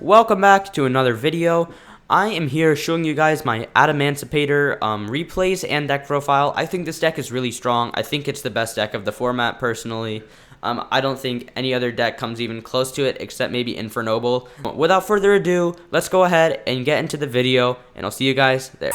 welcome back to another video. I am here showing you guys my ADMANCIPATOR replays and deck profile. I think this deck is really strong. I think it's the best deck of the format personally. I don't think any other deck comes even close to it except maybe Infernoble. Without further ado, let's go ahead and get into the video, and I'll see you guys there.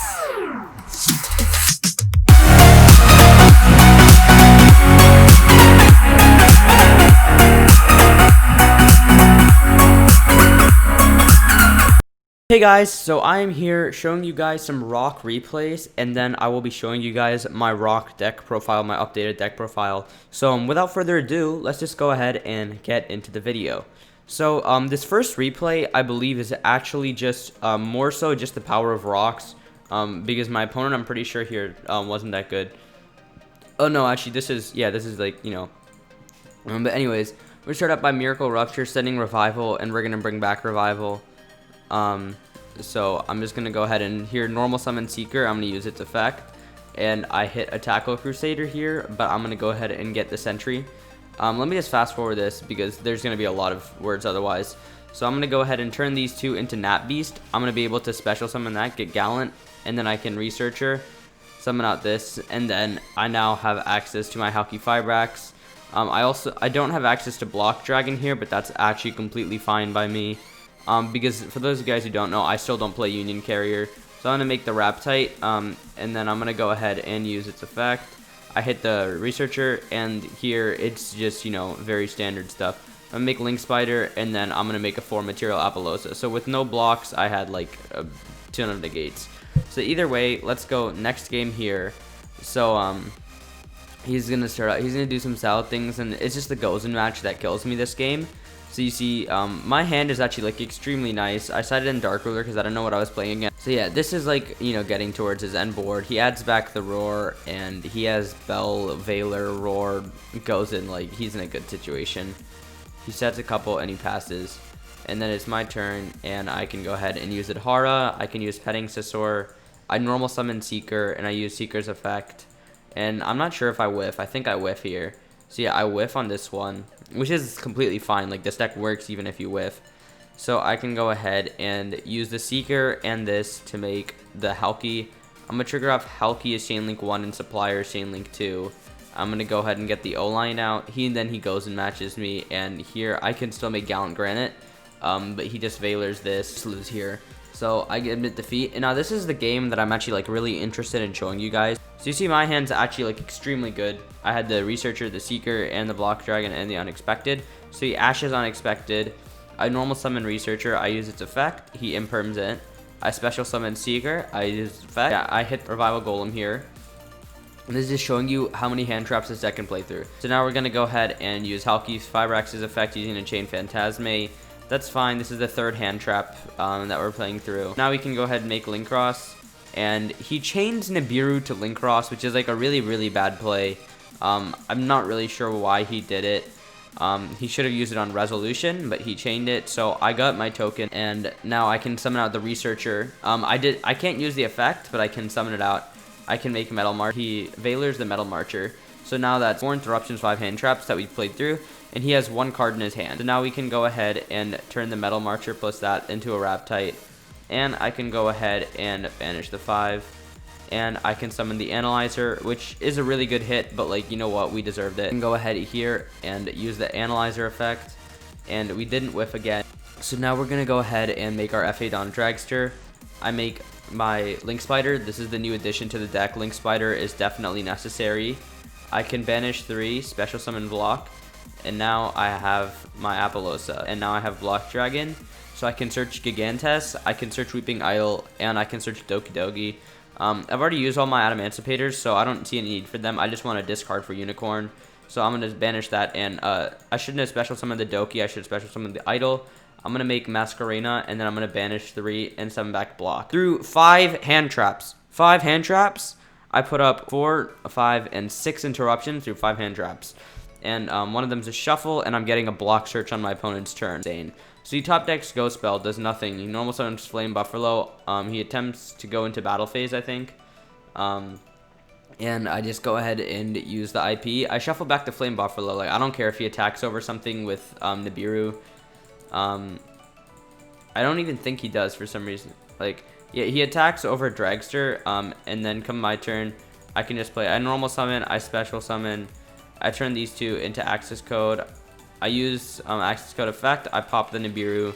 Hey guys, so I am here showing you guys some rock replays, and then I will be showing you guys my rock deck profile, my updated deck profile. So without further ado, let's just go ahead and get into the video. So this first replay, I believe, is actually just more so just the power of rocks, because my opponent, I'm pretty sure here, wasn't that good. Oh no, actually this is like, you know, but anyways, we start up by Miracle Rupture, sending Revival, and we're gonna bring back Revival. So I'm just gonna go ahead and here normal summon Seeker. I'm gonna use its effect, and I hit a Tackle Crusader here, but I'm gonna go ahead and get the Sentry. Let me just fast forward this because there's gonna be a lot of words otherwise. So I'm gonna go ahead and turn these two into Nat Beast. I'm gonna be able to special summon that, get Gallant, and then I can Researcher, summon out this, and then I now have access to my Halki Fibrax. I don't have access to Block Dragon here, but that's actually completely fine by me. Because for those of you guys who don't know, I still don't play Union Carrier. So I'm going to make the Raptite, and then I'm going to go ahead and use its effect. I hit the Researcher, and here it's just, you know, very standard stuff. I'm going to make Link Spider, and then I'm going to make a 4-material Apollousa. So with no blocks, I had like a ton of negates. So either way, let's go next game here. So he's going to start out, he's going to do some salad things, and it's just the Gozen match that kills me this game. So you see, my hand is actually like extremely nice. I sided in Dark Ruler because I don't know what I was playing against. So yeah, this is like, you know, getting towards his end board. He adds back the Roar, and he has Bell, Valor, Roar, goes in, like, he's in a good situation. He sets a couple and he passes. And then it's my turn, and I can go ahead and use Adhara. I can use Petting Scizor. I normal summon Seeker, and I use Seeker's effect. And I'm not sure if I whiff. I think I whiff here. So yeah, I whiff on this one, which is completely fine. Like, this deck works even if you whiff. So I can go ahead and use the Seeker and this to make the Halki. I'm going to trigger off Halki as Chain Link 1 and Supplier Chain Link 2. I'm going to go ahead and get the O-Line out. Then he goes and matches me, and here I can still make Gallant Granite, but he just Valors this, just lose here. So I admit defeat. And now this is the game that I'm actually like really interested in showing you guys. So you see my hand's actually like extremely good. I had the Researcher, the Seeker, and the Block Dragon, and the Unexpected. So he Ashes Unexpected. I normal summon Researcher. I use its effect. He imperms it. I special summon Seeker. I use its effect. Yeah, I hit Revival Golem here. And this is just showing you how many hand traps this deck can play through. So now we're going to go ahead and use Halki Fibrax's effect using a Chain Phantasme. That's fine. This is the third hand trap that we're playing through. Now we can go ahead and make Link Cross. And he chains Nibiru to Link Cross, which is like a really, really bad play. I'm not really sure why he did it. He should have used it on Resolution, but he chained it. So I got my token, and now I can summon out the Researcher. I can't use the effect, but I can summon it out. I can make Metal March. He Valors the Metal Marcher. So now that's 4 Interruptions, 5 hand traps that we played through, and he has 1 card in his hand. So now we can go ahead and turn the Metal Marcher plus that into a Raptite. And I can go ahead and banish the 5. And I can summon the Analyzer, which is a really good hit, but like, you know what, we deserved it. I can go ahead here and use the Analyzer effect. And we didn't whiff again. So now we're going to go ahead and make our FA Dawn Dragster. I make my Link Spider. This is the new addition to the deck. Link Spider is definitely necessary. I can banish 3, special summon Block. And now I have my Apollousa. And now I have Block Dragon. So I can search Gigantes, I can search Weeping Idol, and I can search Doki Dogi. I've already used all my ADMANCIPATORs, so I don't see any need for them. I just want to discard for Unicorn. So I'm going to banish that, and I shouldn't have special summoned the Doki, I should have special summoned the Idol. I'm going to make Masquerena, and then I'm going to banish 3 and summon back Block. Through 5 hand traps. 5 hand traps, I put up 4, 5, and 6 interruptions through 5 hand traps. And one of them is a Shuffle, and I'm getting a Block Search on my opponent's turn. Insane. So he top decks Ghost Spell, does nothing. He normal summons Flame Buffalo. He attempts to go into battle phase, I think. And I just go ahead and use the IP. I shuffle back to Flame Buffalo. Like, I don't care if he attacks over something with Nibiru. I I don't even think he does for some reason. Like, yeah, he attacks over Dragster, and then come my turn, I can just play. I normal summon, I special summon, I turn these two into access code. I use access code effect, I pop the Nibiru,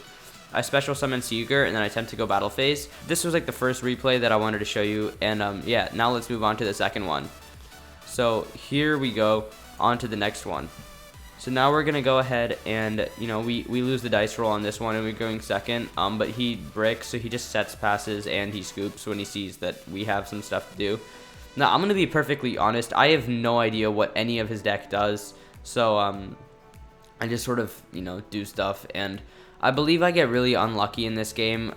I special summon Seeker, and then I attempt to go battle phase. This was like the first replay that I wanted to show you, and yeah, now let's move on to the second one. So here we go, on to the next one. So now we're gonna go ahead and, you know, we lose the dice roll on this one and we're going second, but he bricks, so he just sets passes and he scoops when he sees that we have some stuff to do. Now I'm gonna be perfectly honest, I have no idea what any of his deck does, so I just sort of, you know, do stuff, and I believe I get really unlucky in this game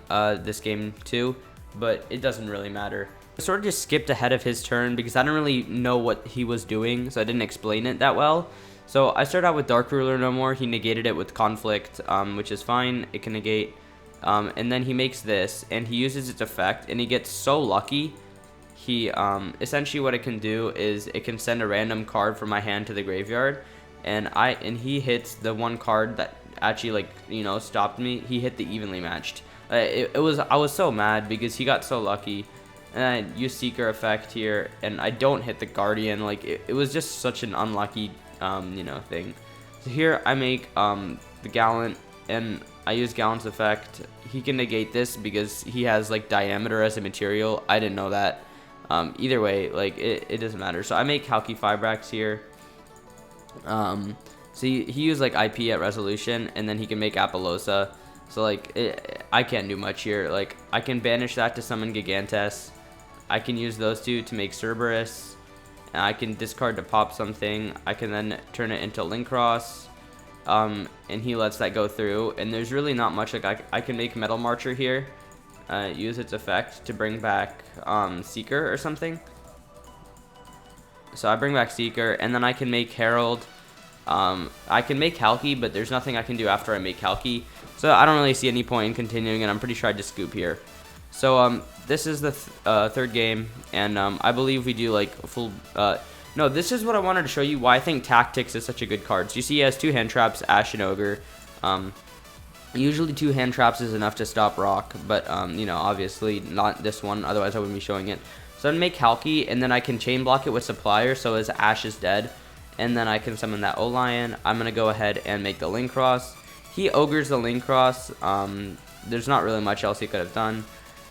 too, but it doesn't really matter. I sort of just skipped ahead of his turn because I didn't really know what he was doing, so I didn't explain it that well. So I started out with Dark Ruler no more. He negated it with Conflict, which is fine. It can negate. And then he makes this, and he uses its effect, and he gets so lucky. He essentially what it can do is it can send a random card from my hand to the graveyard, and he hits the one card that actually, like, you know, stopped me. He hit the evenly matched. I was so mad because he got so lucky. And I use Seeker effect here, and I don't hit the Guardian. Like, it was just such an unlucky you know, thing. So here I make the Gallant, and I use Gallant's effect. He can negate this because he has like diameter as a material. I didn't know that. Either way, like, it doesn't matter. So I make Halki Fibrax here. So he used like IP at resolution, and then he can make Apollosa. So like, I can't do much here. Like, I can banish that to summon Gigantes. I can use those two to make Cerberus. I can discard to pop something. I can then turn it into Linkross, and he lets that go through. And there's really not much. Like, I can make Metal Marcher here, use its effect to bring back Seeker or something. So I bring back Seeker, and then I can make Herald. I can make Halki, but there's nothing I can do after I make Halki. So I don't really see any point in continuing, and I'm pretty sure I just scoop here. So this is the third game, and I believe we do like a full. No, this is what I wanted to show you why I think Tactics is such a good card. So you see he has 2 hand traps, Ash and Ogre. Usually 2 hand traps is enough to stop Rock, but you know, obviously not this one, otherwise I wouldn't be showing it. So I'm gonna make Halki, and then I can chain block it with Supplier, so his Ash is dead, and then I can summon that O-Lion. I'm gonna go ahead and make the Linkross. He ogres the Linkross. There's not really much else he could have done.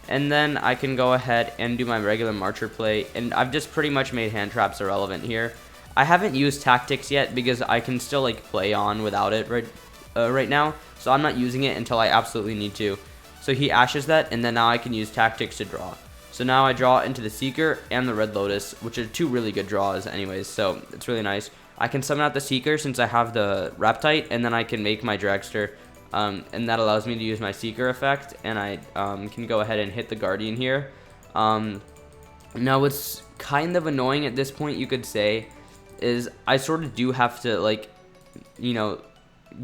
And then I can go ahead and do my regular Marcher play, and I've just pretty much made hand traps irrelevant here. I haven't used Tactics yet because I can still like play on without it right now, so I'm not using it until I absolutely need to. So he ashes that, and then now I can use Tactics to draw. So now I draw into the Seeker and the Red Lotus, which are 2 really good draws anyways, so it's really nice. I can summon out the Seeker since I have the Raptite, and then I can make my Dragster. And that allows me to use my Seeker effect, and I can go ahead and hit the Guardian here. Now what's kind of annoying at this point, you could say, is I sort of do have to, like, you know,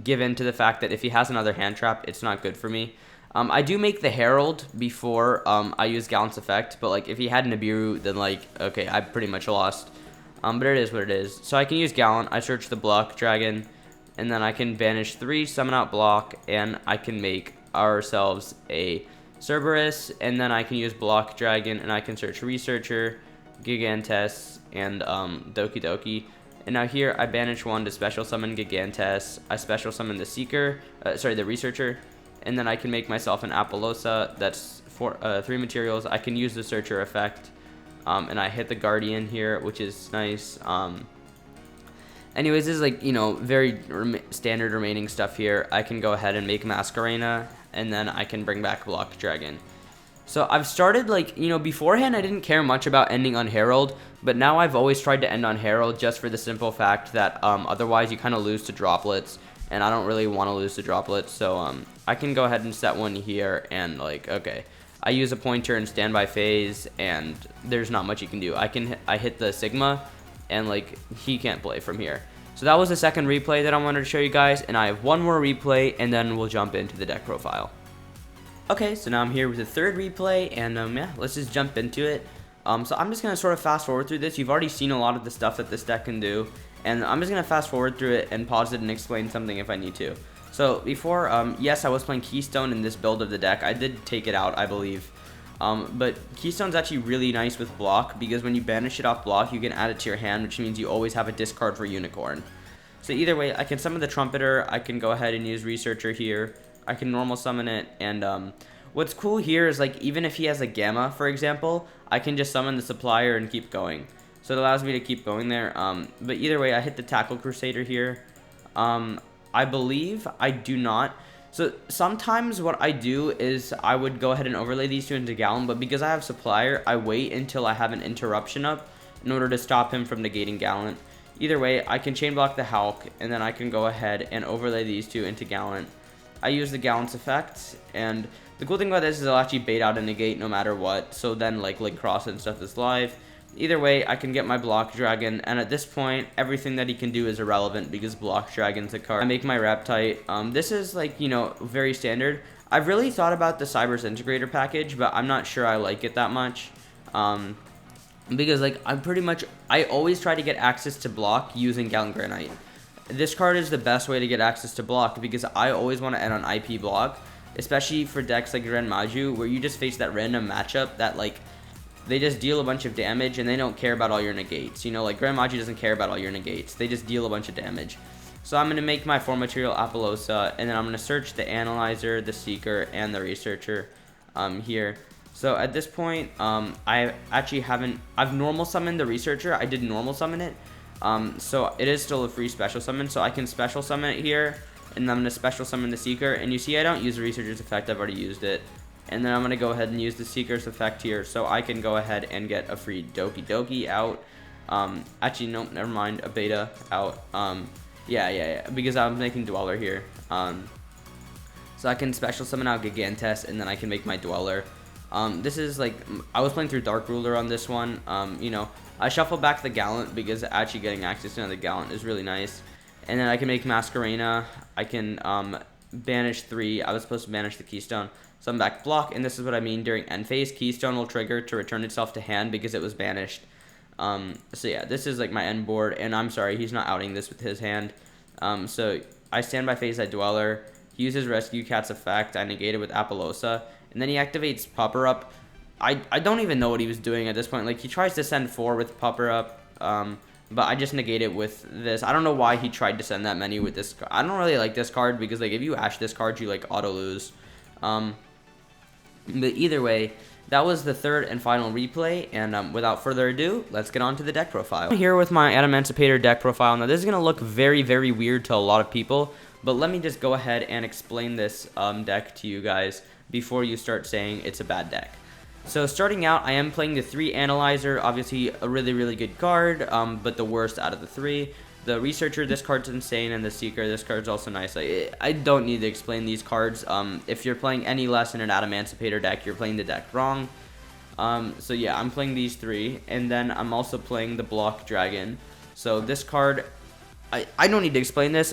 give in to the fact that if he has another hand trap, it's not good for me. I do make the Herald before I use Gallant's effect, but like if he had Nibiru, then like, okay, I pretty much lost. But it is what it is. So I can use Gallant, I search the block Dragon, and then I can banish 3, summon out block, and I can make ourselves a Cerberus, and then I can use block Dragon, and I can search Researcher, Gigantes, and Doki Doki. And now here I banish 1 to special summon Gigantes. I special summon the Seeker, the Researcher, and then I can make myself an Apollosa. That's 3 materials. I can use the Searcher effect, and I hit the Guardian here, which is nice. Anyways, this is like, you know, very standard remaining stuff here. I can go ahead and make Masquerena, and then I can bring back Block Dragon. So I've started, like, you know, beforehand I didn't care much about ending on Herald, but now I've always tried to end on Herald just for the simple fact that otherwise you kind of lose to droplets, and I don't really want to lose to droplets. So I can go ahead and set one here, and like, okay, I use a pointer in standby phase, and there's not much you can do. I hit the Sigma, and like, he can't play from here. So that was the second replay that I wanted to show you guys, and I have one more replay, and then we'll jump into the deck profile. Okay, so now I'm here with the third replay, and yeah, let's just jump into it. So I'm just going to sort of fast forward through this. You've already seen a lot of the stuff that this deck can do, and I'm just going to fast forward through it and pause it and explain something if I need to. So before, yes, I was playing Keystone in this build of the deck. I did take it out, I believe. But Keystone's actually really nice with block, because when you banish it off block, you can add it to your hand, which means you always have a discard for Unicorn. So either way, I can summon the Trumpeter, I can go ahead and use Researcher here, I can normal summon it, and what's cool here is, like, even if he has a Gamma, for example, I can just summon the Supplier and keep going. So it allows me to keep going there, but either way, I hit the Tackle Crusader here. I believe I do not. So sometimes what I do is I would go ahead and overlay these two into Gallon, but because I have Supplier, I wait until I have an interruption up in order to stop him from negating Gallant. Either way, I can chain block the Hulk, and then I can go ahead and overlay these two into Gallant. I use the Gallant's effect, and the cool thing about this is I'll actually bait out a negate no matter what, so then like Link Cross and stuff is live. Either way, I can get my Block Dragon, and at this point, everything that he can do is irrelevant because Block Dragon's a card. I make my Reptite. This is, like, you know, very standard. I've really thought about the Cyber's Integrator package, but I'm not sure I like it that much. Because, like, I always try to get access to block using Gallant Granite. This card is the best way to get access to block because I always want to end on IP block, especially for decks like Ren Maju, where you just face that random matchup that, like, they just deal a bunch of damage and they don't care about all your negates. You know, like Grand Magi doesn't care about all your negates. They just deal a bunch of damage. So I'm going to make my 4 material Apollosa, and then I'm going to search the Analyzer, the Seeker, and the Researcher here. So at this point, I actually I've normal summoned the Researcher. I did normal summon it. So it is still a free special summon. So I can special summon it here, and then I'm going to special summon the Seeker. And you see I don't use the Researcher's effect. I've already used it. And then I'm going to go ahead and use the Seeker's effect here, so I can go ahead and get a free Doki Doki out. Actually, nope, never mind, a Beta out. Yeah, because I'm making Dweller here. So I can special summon out Gigantes, and then I can make my Dweller. This is like, I was playing through Dark Ruler on this one. You know, I shuffle back the Gallant because actually getting access to another Gallant is really nice. And then I can make Masquerena. I can banish 3. I was supposed to banish the Keystone. So I'm back block, and this is what I mean. During end phase, Keystone will trigger to return itself to hand because it was banished. So yeah, this is like my end board, and I'm sorry, he's not outing this with his hand. So I stand by phase that Dweller. He uses Rescue Cat's effect. I negate it with Apollosa, and then he activates Pupper Up. I don't even know what he was doing at this point. Like, he tries to send 4 with Pupper Up, but I just negate it with this. I don't know why he tried to send that many with this. I don't really like this card because, like, if you Ash this card, you like auto lose. But either way, that was the third and final replay, and without further ado, let's get on to the deck profile. I'm here with my ADMANCIPATOR deck profile. Now, this is going to look very, very weird to a lot of people, but let me just go ahead and explain this deck to you guys before you start saying it's a bad deck. So starting out, I am playing the 3 Analyzer, obviously a really, really good card, but the worst out of the 3. The Researcher, this card's insane, and the Seeker, this card's also nice. I don't need to explain these cards. If you're playing any less in an ADMANCIPATOR deck, you're playing the deck wrong. So yeah, I'm playing these 3, and then I'm also playing the Block Dragon. So this card, I don't need to explain this.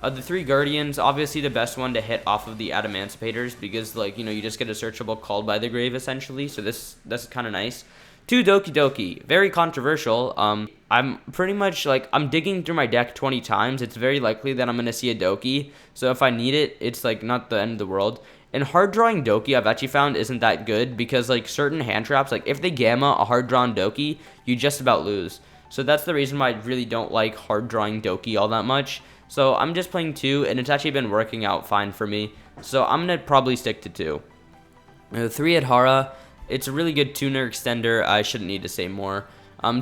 The 3 Guardians, obviously the best one to hit off of the ADMANCIPATORs because, like, you know, you just get a searchable called by the grave essentially. So this is kind of nice. 2 Doki Doki, very controversial. I'm pretty much, like, I'm digging through my deck 20 times. It's very likely that I'm going to see a Doki. So if I need it, it's, like, not the end of the world. And hard drawing Doki, I've actually found isn't that good because, like, certain hand traps, like, if they Gamma a hard drawn Doki, you just about lose. So that's the reason why I really don't like hard drawing Doki all that much. So I'm just playing 2, and it's actually been working out fine for me. So I'm going to probably stick to 2. 3 Adhara. It's a really good tuner extender. I shouldn't need to say more.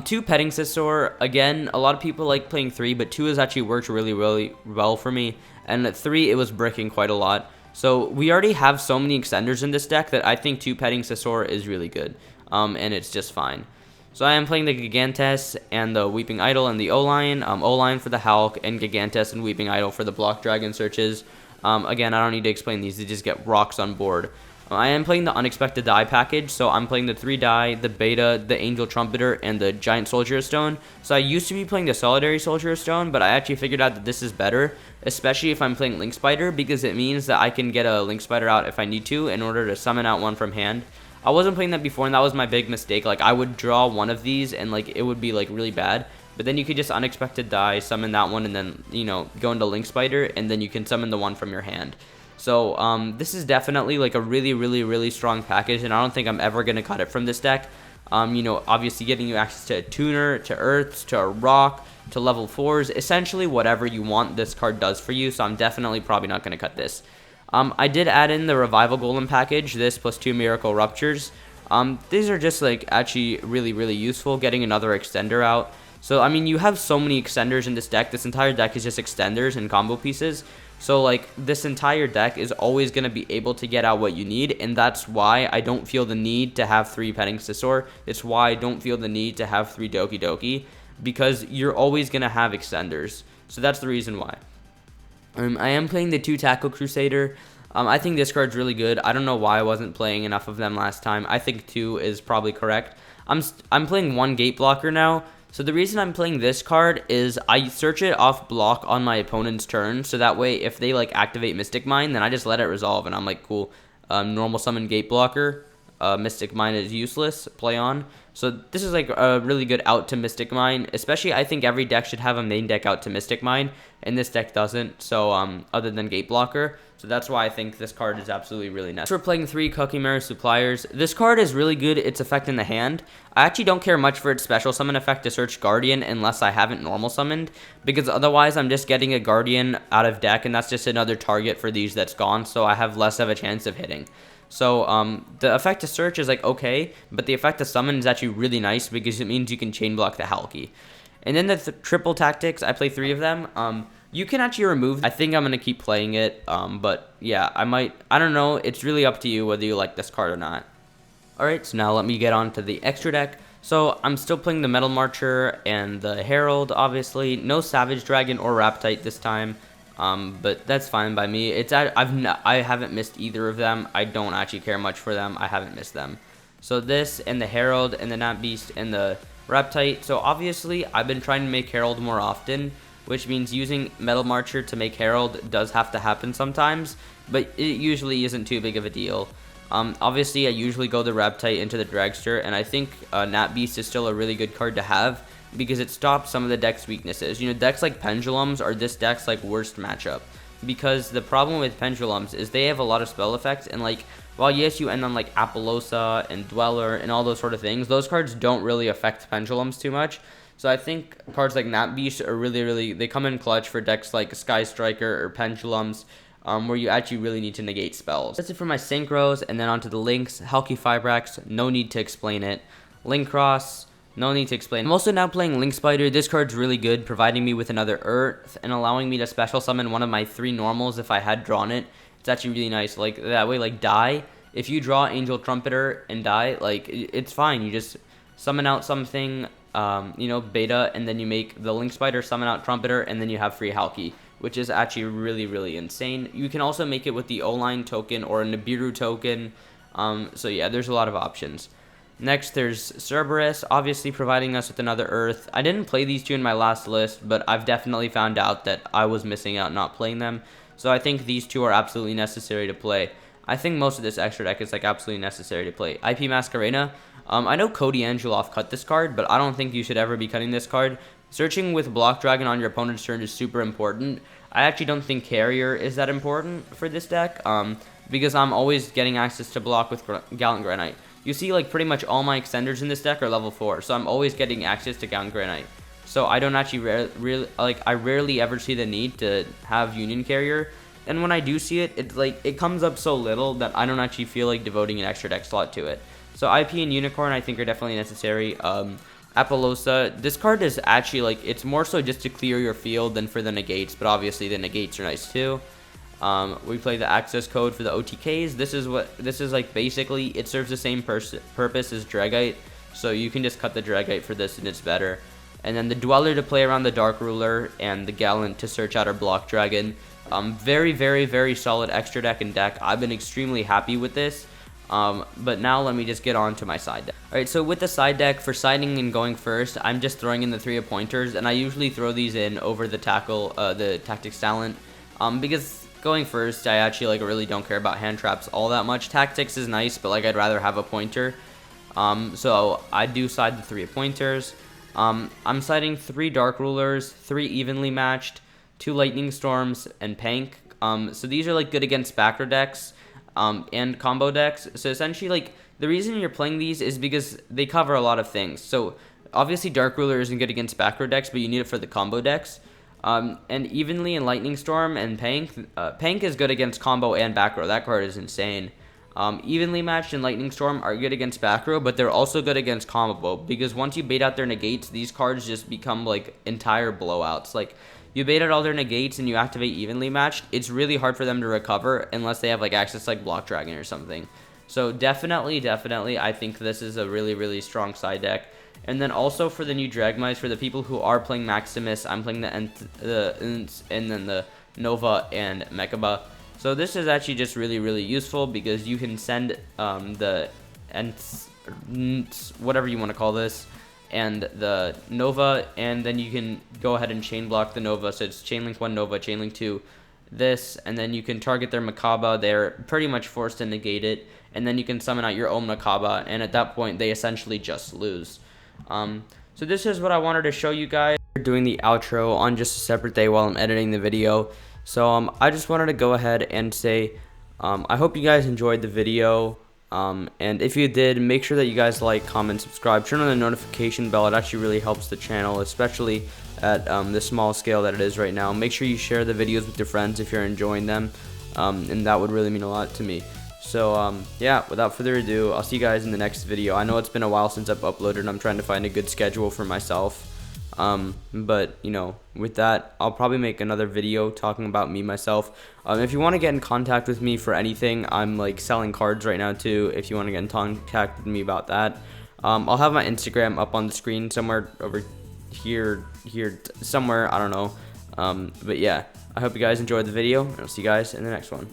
2 Petting Scizor. Again, a lot of people like playing 3, but 2 has actually worked really, really well for me. And at 3, it was bricking quite a lot. So we already have so many extenders in this deck that I think 2 Petting Scizor is really good. And it's just fine. So I am playing the Gigantes and the Weeping Idol and the O-Line. O-Line for the Hulk and Gigantes and Weeping Idol for the Block Dragon searches. Again, I don't need to explain these. They just get rocks on board. I am playing the Unexpected Die package, so I'm playing the 3 Die, the Beta, the Angel Trumpeter, and the Giant Soldier of Stone. So I used to be playing the Solitary Soldier of Stone, but I actually figured out that this is better, especially if I'm playing Link Spider, because it means that I can get a Link Spider out if I need to in order to summon out one from hand. I wasn't playing that before, and that was my big mistake. Like, I would draw one of these, and, like, it would be, like, really bad. but then you could just unexpected die, summon that one, and then, you know, go into Link Spider, and then you can summon the one from your hand. So this is definitely like a really strong package, and I don't think I'm ever going to cut it from this deck. You know, obviously getting you access to a tuner, to earths, to a rock, to level 4s, essentially whatever you want this card does for you, so I'm definitely probably not going to cut this. I did add in the Revival Golem package, this plus 2 Miracle Ruptures. These are just like actually really useful, getting another extender out. So I mean, you have so many extenders in this deck. This entire deck is just extenders and combo pieces. So like this entire deck is always going to be able to get out what you need, and that's why I don't feel the need to have 3 Petting Scizor. It's why I don't feel the need to have 3 Doki Doki, because you're always going to have extenders. So that's the reason why. I am playing the 2 Tackle Crusader. I think this card's really good. I don't know why I wasn't playing enough of them last time. I think 2 is probably correct. I'm playing 1 Gate Blocker now. So the reason I'm playing this card is I search it off block on my opponent's turn. So that way, if they like activate Mystic Mine, then I just let it resolve, and I'm like, cool. Normal summon Gate Blocker. Mystic Mine is useless. Play on. So this is like a really good out to Mystic Mine. Especially, I think every deck should have a main deck out to Mystic Mine, and this deck doesn't. So other than Gate Blocker. So that's why I think this card is absolutely really nice. We're playing 3 Kokimera Suppliers. This card is really good. Its effect in the hand. I actually don't care much for its special summon effect to search Guardian unless I haven't normal summoned, because otherwise I'm just getting a Guardian out of deck, and that's just another target for these that's gone, so I have less of a chance of hitting. So the effect to search is like okay, but the effect to summon is actually really nice because it means you can chain block the Halki. And then the triple tactics, I play 3 of them. You can actually remove. I think I'm gonna keep playing it, but yeah, I don't know. It's really up to you whether you like this card or not. Alright, so now let me get on to the extra deck. So I'm still playing the Metal Marcher and the Herald, obviously. No Savage Dragon or Raptite this time, but that's fine by me. I haven't missed either of them. I don't actually care much for them. I haven't missed them. So this and the Herald and the Nat Beast and the Raptite. So obviously I've been trying to make Herald more often, which means using Metal Marcher to make Herald does have to happen sometimes, but it usually isn't too big of a deal. Obviously, I usually go the Raptite into the Dragster, and I think Nat Beast is still a really good card to have because it stops some of the deck's weaknesses. You know, decks like Pendulums are this deck's like worst matchup, because the problem with Pendulums is they have a lot of spell effects, and like while yes you end on like Apollosa and Dweller and all those sort of things, those cards don't really affect Pendulums too much. So I think cards like Nat Beast are really, they come in clutch for decks like Sky Striker or Pendulums, where you actually really need to negate spells. That's it for my Synchros, and then onto the links. Halki Fibrax, no need to explain it. Link Cross, no need to explain. I'm also now playing Link Spider. This card's really good, providing me with another Earth and allowing me to special summon one of my 3 normals if I had drawn it. It's actually really nice. Like that way, like die. If you draw Angel Trumpeter and die, like it's fine. You just summon out something, you know, beta, and then you make the Link Spider summon out Trumpeter, and then you have free Halki, which is actually really insane. You can also make it with the O-Line token or a Nibiru token. So yeah, there's a lot of options. Next, there's Cerberus, obviously providing us with another Earth. I didn't play these 2 in my last list, but I've definitely found out that I was missing out not playing them. So I think these 2 are absolutely necessary to play. I think most of this extra deck is like absolutely necessary to play. IP Masquerena. I know Cody Angeloff cut this card, but I don't think you should ever be cutting this card. Searching with Block Dragon on your opponent's turn is super important. I actually don't think Carrier is that important for this deck, because I'm always getting access to block with Gallant Granite. You see, like, pretty much all my extenders in this deck are level 4, so I'm always getting access to Gallant Granite. So I don't actually I rarely ever see the need to have Union Carrier, and when I do see it, it comes up so little that I don't actually feel like devoting an extra deck slot to it. So IP and Unicorn I think are definitely necessary. Apollosa, this card is actually like, it's more so just to clear your field than for the negates, but obviously the negates are nice too. We play the access code for the OTKs. This is like basically it serves the same purpose as Dragite, so you can just cut the Dragite for this and it's better. And then the Dweller to play around the Dark Ruler, and the Gallant to search out our Block Dragon. Very solid extra deck and deck. I've been extremely happy with this. But now let me just get on to my side deck. Alright, so with the side deck, for siding and going first, I'm just throwing in the 3 of Pointers, and I usually throw these in over the the Tactics Talent, because going first, I actually like really don't care about hand traps all that much. Tactics is nice, but like I'd rather have a Pointer. So I do side the 3 of Pointers. I'm citing 3 Dark Rulers, 3 Evenly Matched, 2 Lightning Storms, and Pank. So these are like good against backer decks and combo decks. So essentially, like, the reason you're playing these is because they cover a lot of things. So obviously Dark Ruler isn't good against backer decks, but you need it for the combo decks. And Evenly and Lightning Storm and Pank. Pank is good against combo and back row. That card is insane. Evenly Matched and Lightning Storm are good against back row, but they're also good against combo, because once you bait out their negates, these cards just become like entire blowouts. Like, you bait out all their negates and you activate Evenly Matched, it's really hard for them to recover unless they have like access like Block Dragon or something. So definitely, I think this is a really strong side deck. And then also for the new Dragmice, for the people who are playing Maximus, I'm playing and then the Nova and Mechaba. So this is actually just really useful, because you can send the Ents, whatever you want to call this, and the Nova, and then you can go ahead and chain block the Nova. So it's Chainlink 1 Nova, Chainlink 2 this, and then you can target their Mechaba. They're pretty much forced to negate it, and then you can summon out your own Mechaba, and at that point they essentially just lose. So this is what I wanted to show you guys. We're doing the outro on just a separate day while I'm editing the video. So I just wanted to go ahead and say I hope you guys enjoyed the video, and if you did, make sure that you guys like, comment, subscribe, turn on the notification bell. It actually really helps the channel, especially at the small scale that it is right now. Make sure you share the videos with your friends if you're enjoying them, and that would really mean a lot to me. So yeah, without further ado, I'll see you guys in the next video. I know it's been a while since I've uploaded, and I'm trying to find a good schedule for myself. But you know, with that, I'll probably make another video talking about me myself. If you want to get in contact with me for anything, I'm like selling cards right now too, if you want to get in contact with me about that. I'll have my Instagram up on the screen somewhere over here somewhere, I don't know. But yeah, I hope you guys enjoyed the video, and I'll see you guys in the next one.